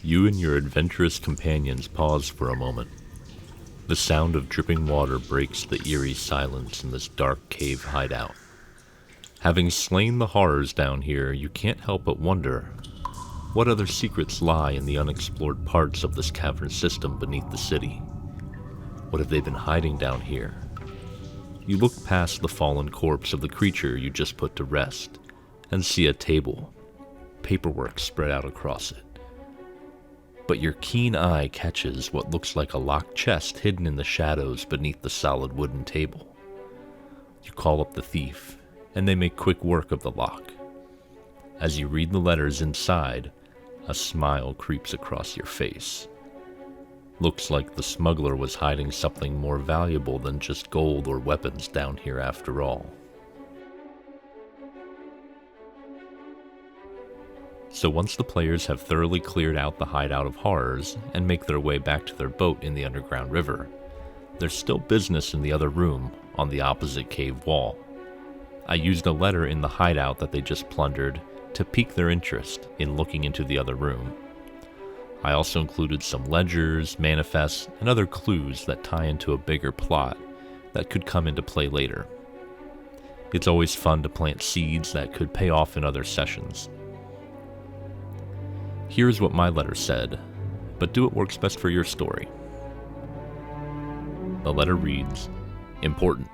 You and your adventurous companions pause for a moment. The sound of dripping water breaks the eerie silence in this dark cave hideout. Having slain the horrors down here, you can't help but wonder, what other secrets lie in the unexplored parts of this cavern system beneath the city? What have they been hiding down here? You look past the fallen corpse of the creature you just put to rest, and see a table, paperwork spread out across it. But your keen eye catches what looks like a locked chest hidden in the shadows beneath the solid wooden table. You call up the thief, and they make quick work of the lock. As you read the letters inside, a smile creeps across your face. Looks like the smuggler was hiding something more valuable than just gold or weapons down here after all. So once the players have thoroughly cleared out the hideout of horrors and make their way back to their boat in the underground river, there's still business in the other room on the opposite cave wall. I used a letter in the hideout that they just plundered to pique their interest in looking into the other room. I also included some ledgers, manifests, and other clues that tie into a bigger plot that could come into play later. It's always fun to plant seeds that could pay off in other sessions. Here's what my letter said, but do what works best for your story. The letter reads, "Important.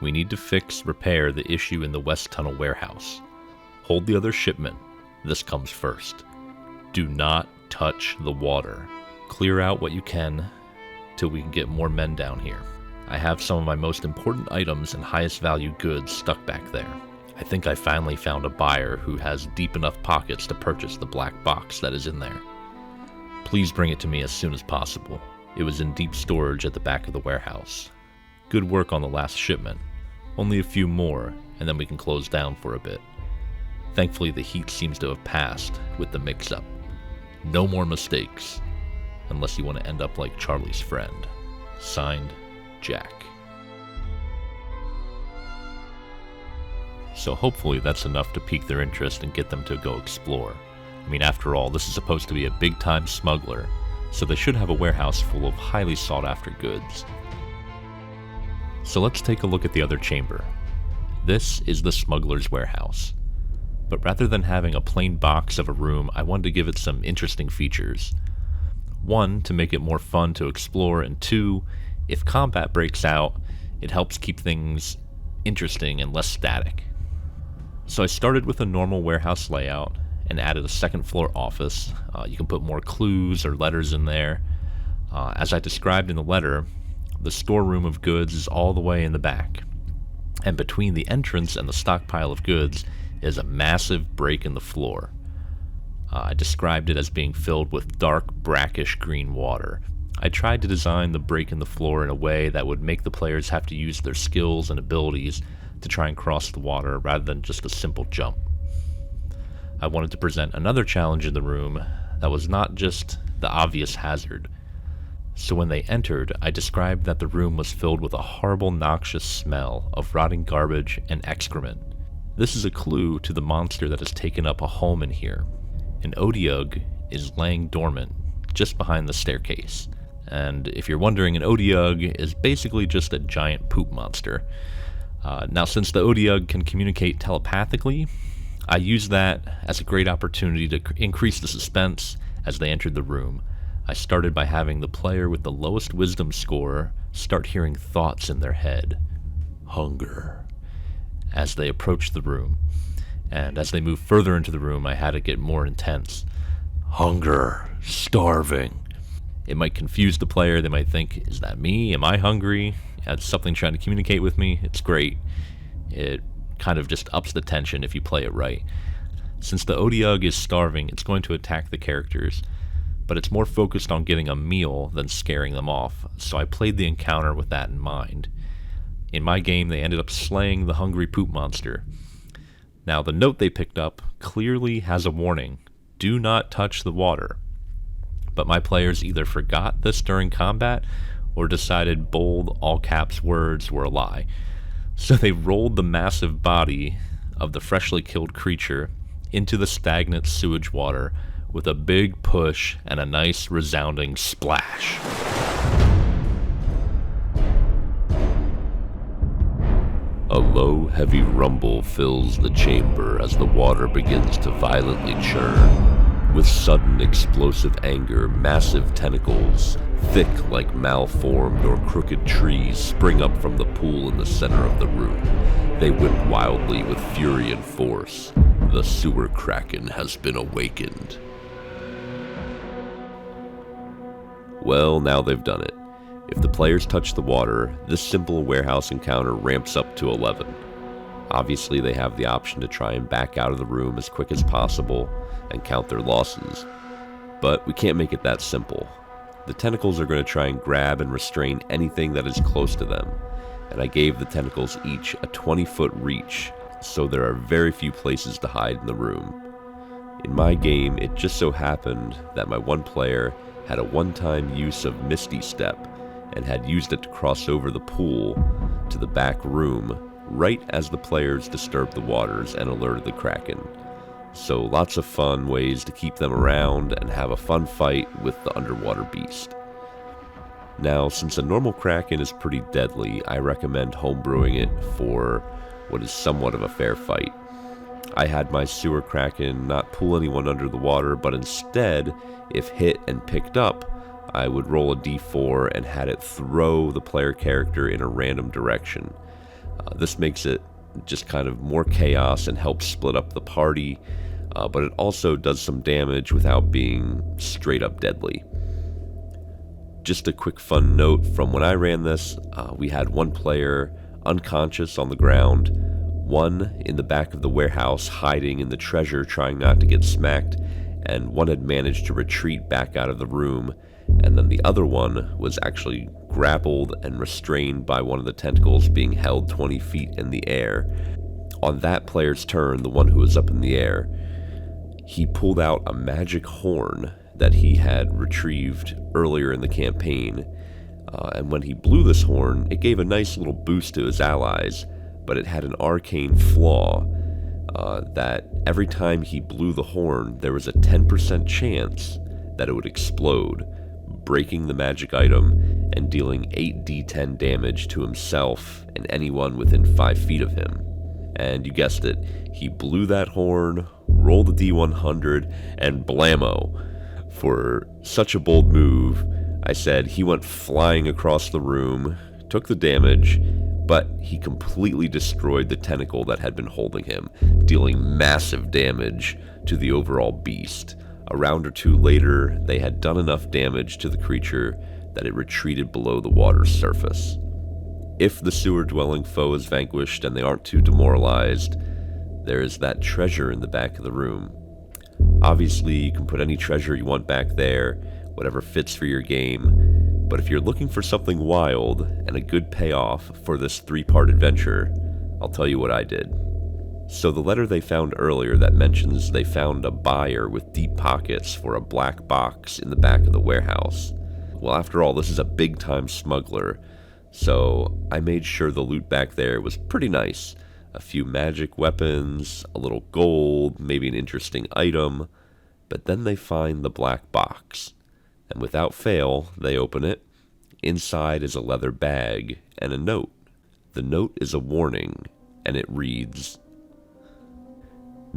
We need to repair the issue in the West Tunnel warehouse. Hold the other shipment. This comes first. Do not touch the water. Clear out what you can till we can get more men down here. I have some of my most important items and highest value goods stuck back there. I think I finally found a buyer who has deep enough pockets to purchase the black box that is in there. Please bring it to me as soon as possible. It was in deep storage at the back of the warehouse. Good work on the last shipment. Only a few more, and then we can close down for a bit. Thankfully, the heat seems to have passed with the mix-up. No more mistakes, unless you want to end up like Charlie's friend. Signed, Jack." So hopefully that's enough to pique their interest and get them to go explore. I mean, after all, this is supposed to be a big-time smuggler, so they should have a warehouse full of highly sought-after goods. So let's take a look at the other chamber. This is the smuggler's warehouse. But rather than having a plain box of a room, I wanted to give it some interesting features. One, to make it more fun to explore, and two, if combat breaks out, it helps keep things interesting and less static. So I started with a normal warehouse layout and added a second floor office. You can put more clues or letters in there. As I described in the letter, the storeroom of goods is all the way in the back. And between the entrance and the stockpile of goods is a massive break in the floor. I described it as being filled with dark, brackish green water. I tried to design the break in the floor in a way that would make the players have to use their skills and abilities to try and cross the water rather than just a simple jump. I wanted to present another challenge in the room that was not just the obvious hazard. So when they entered, I described that the room was filled with a horrible, noxious smell of rotting garbage and excrement. This is a clue to the monster that has taken up a home in here. An Odiug is laying dormant just behind the staircase. And if you're wondering, an Odiug is basically just a giant poop monster. Now, since the Odiug can communicate telepathically, I used that as a great opportunity to increase the suspense as they entered the room. I started by having the player with the lowest wisdom score start hearing thoughts in their head. Hunger. As they approached the room. And as they moved further into the room, I had it get more intense. Hunger. Starving. It might confuse the player. They might think, is that me? Am I hungry? Has something trying to communicate with me? It's great. It kind of just ups the tension if you play it right. Since the Odiug is starving, it's going to attack the characters, but it's more focused on getting a meal than scaring them off, so I played the encounter with that in mind. In my game, they ended up slaying the hungry poop monster. Now, the note they picked up clearly has a warning. Do not touch the water. But my players either forgot this during combat or decided bold, all-caps words were a lie. So they rolled the massive body of the freshly killed creature into the stagnant sewage water with a big push and a nice resounding splash. A low, heavy rumble fills the chamber as the water begins to violently churn. With sudden, explosive anger, massive tentacles, thick like malformed or crooked trees, spring up from the pool in the center of the room. They whip wildly with fury and force. The sewer Kraken has been awakened. Well, now they've done it. If the players touch the water, this simple warehouse encounter ramps up to 11. Obviously, they have the option to try and back out of the room as quick as possible and count their losses. But we can't make it that simple. The tentacles are going to try and grab and restrain anything that is close to them, and I gave the tentacles each a 20-foot reach, so there are very few places to hide in the room. In my game, it just so happened that my one player had a one-time use of Misty Step, and had used it to cross over the pool to the back room right as the players disturbed the waters and alerted the Kraken. So lots of fun ways to keep them around and have a fun fight with the underwater beast. Now, since a normal Kraken is pretty deadly, I recommend homebrewing it for what is somewhat of a fair fight. I had my sewer Kraken not pull anyone under the water, but instead, if hit and picked up, I would roll a d4 and had it throw the player character in a random direction. This makes it just kind of more chaos and helps split up the party, but it also does some damage without being straight up deadly. Just a quick fun note from when I ran this, we had one player unconscious on the ground, one in the back of the warehouse hiding in the treasure trying not to get smacked, and one had managed to retreat back out of the room, and then the other one was actually grappled and restrained by one of the tentacles being held 20 feet in the air. On that player's turn, the one who was up in the air, he pulled out a magic horn that he had retrieved earlier in the campaign, and when he blew this horn, it gave a nice little boost to his allies, but it had an arcane flaw that every time he blew the horn, there was a 10% chance that it would explode, breaking the magic item and dealing 8d10 damage to himself and anyone within 5 feet of him. And you guessed it, he blew that horn, rolled a d100, and blammo. For such a bold move, I said he went flying across the room, took the damage, but he completely destroyed the tentacle that had been holding him, dealing massive damage to the overall beast. A round or two later, they had done enough damage to the creature that it retreated below the water's surface. If the sewer-dwelling foe is vanquished and they aren't too demoralized, there is that treasure in the back of the room. Obviously, you can put any treasure you want back there, whatever fits for your game, but if you're looking for something wild and a good payoff for this 3-part adventure, I'll tell you what I did. So the letter they found earlier that mentions they found a buyer with deep pockets for a black box in the back of the warehouse. Well, after all, this is a big-time smuggler, so I made sure the loot back there was pretty nice. A few magic weapons, a little gold, maybe an interesting item, but then they find the black box, and without fail, they open it. Inside is a leather bag and a note. The note is a warning, and it reads,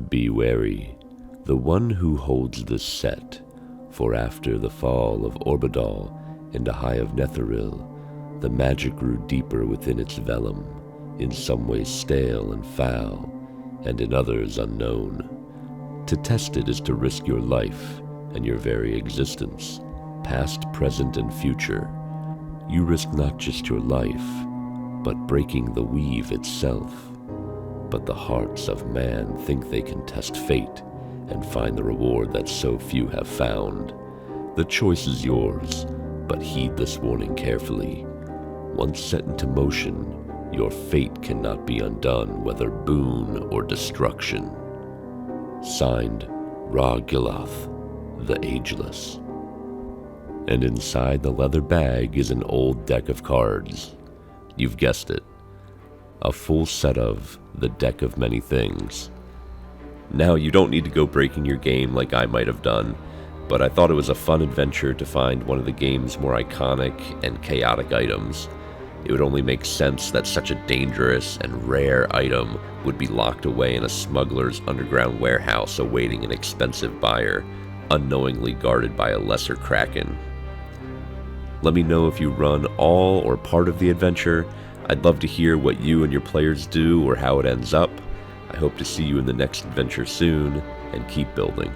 "Be wary, the one who holds this set, for after the fall of Orbadal and the High of Netheril, the magic grew deeper within its vellum, in some ways stale and foul, and in others unknown. To test it is to risk your life and your very existence, past, present, and future. You risk not just your life, but breaking the weave itself. But the hearts of man think they can test fate and find the reward that so few have found. The choice is yours, but heed this warning carefully. Once set into motion, your fate cannot be undone, whether boon or destruction. Signed, Ra-Gilath, the Ageless." And inside the leather bag is an old deck of cards. You've guessed it. A full set of the Deck of Many Things. Now, you don't need to go breaking your game like I might have done, but I thought it was a fun adventure to find one of the game's more iconic and chaotic items. It would only make sense that such a dangerous and rare item would be locked away in a smuggler's underground warehouse awaiting an expensive buyer, unknowingly guarded by a lesser Kraken. Let me know if you run all or part of the adventure. I'd love to hear what you and your players do or how it ends up. I hope to see you in the next adventure soon, and keep building.